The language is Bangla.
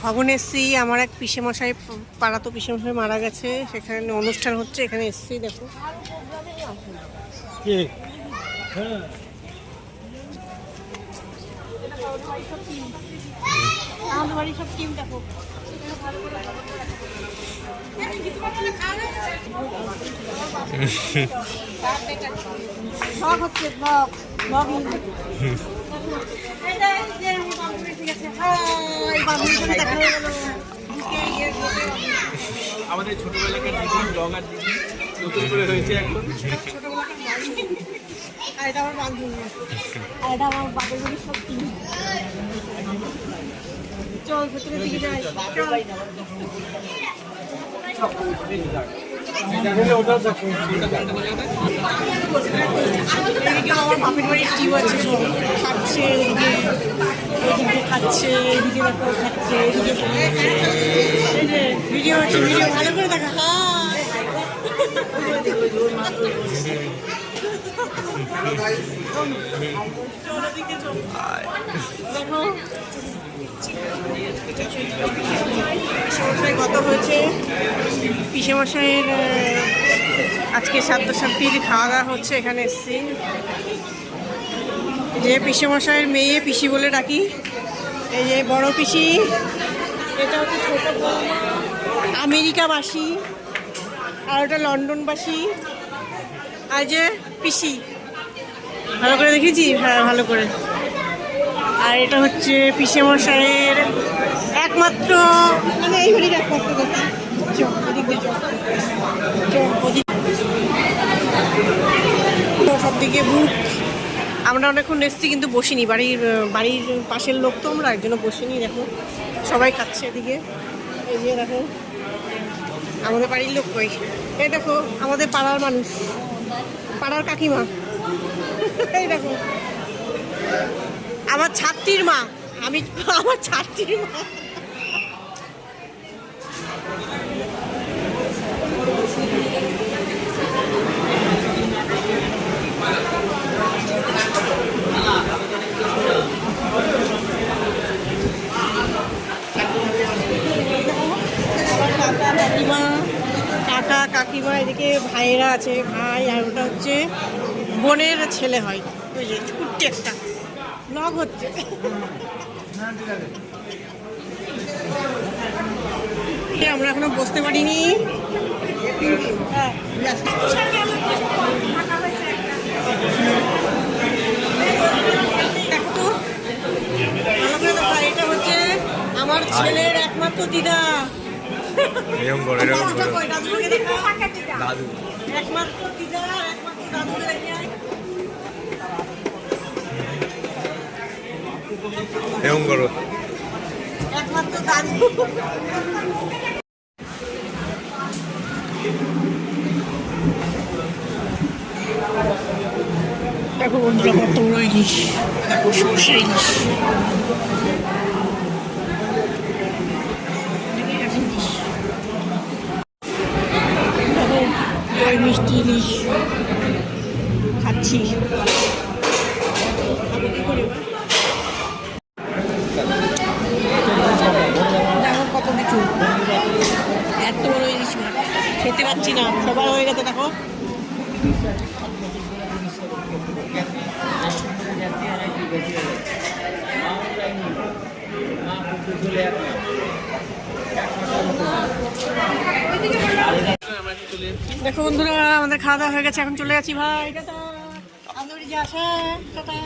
ভবনে এসছি, আমার এক পিসেমশাই, পাড়াতো পিসেমশাই মারা গেছে, সেখানে অনুষ্ঠান হচ্ছে, এখানে এসছি। দেখো আমাদের বাড়ির সব টিম দেখো। ব্লগ হচ্ছে, ব্লগ আমাদের ছোটবেলাকার ব্লগ আর নতুন করে হয়েছে এখন। আর এটা আমার বান্ধবী, আর এটা আমার বাপের বাড়ির সব টিম। চল ভেতরের দিকে যাই। এদিকে আমার বাপের বাড়ির টিম আছে, খাচ্ছে, এদিকে খাচ্ছে, এদিকে খাচ্ছে, এদিকে ভিডিও হচ্ছে, ভিডিও ভালো করে দেখা। দেখো পিসেমশাই গত হয়েছে, পিসেমশাইয়ের আজকে শ্রাদ্ধ শান্তির খাওয়া দাওয়া হচ্ছে, এখানে এসছি। যে পিসেমশাইয়ের মেয়ে পিসি বলে ডাকি, এই যে বড় পিসি, এটা হচ্ছে ছোট বৌমা, আমেরিকাবাসী, আর ওটা লন্ডনবাসী, আর যে পিসি। ভালো করে দেখেছি? হ্যাঁ ভালো করে। আর এটা হচ্ছে পিসেমশাইয়ের একমাত্র, মানে এই বাড়ির একমাত্র দেখি। সব দিকে বুক। আমরা অনেকক্ষণ এসছি কিন্তু বসিনি, বাড়ির পাশের লোক তো আমরা, একজনও বসিনি। দেখো সবাই খাচ্ছে এদিকে, এই যে দেখো আমাদের বাড়ির লোক কই, এই দেখো আমাদের পাড়ার মানুষ, পাড়ার কাকিমা, এই দেখো আমার ছাত্রীর মা, আমার ছাত্রীর মা। কাকা কাকিমা, এদিকে ভাইয়েরা আছে, ভাই, আর ওটা হচ্ছে বোনের ছেলে হয়, ওই যে কুট্টি একটা নগ হচ্ছে। আমরা এখনো বসতে পারিনি। দেখো তো এটা হচ্ছে আমার ছেলের একমাত্র দিদা, দাদু, একমাত্র দিদা, একমাত্র দাদুকে দেখে এরকম করো, একমাত্র দাদু। দেখো বন্ধুরা কত বড় ইলিশ, দেখো সর্ষে ইলিশ, দই মিষ্টি ইলিশ খাচ্ছি। দেখো কত কিছু, এত বড় ইলিশ মাছ খেতে পাচ্ছি না, সবার হয়ে গেছে। দেখো দেখো বন্ধুরা আমাদের খাওয়া দাওয়া হয়ে গেছে, এখন চলে যাচ্ছি ভাই। টাটা, আপনার যে আসে টাটা।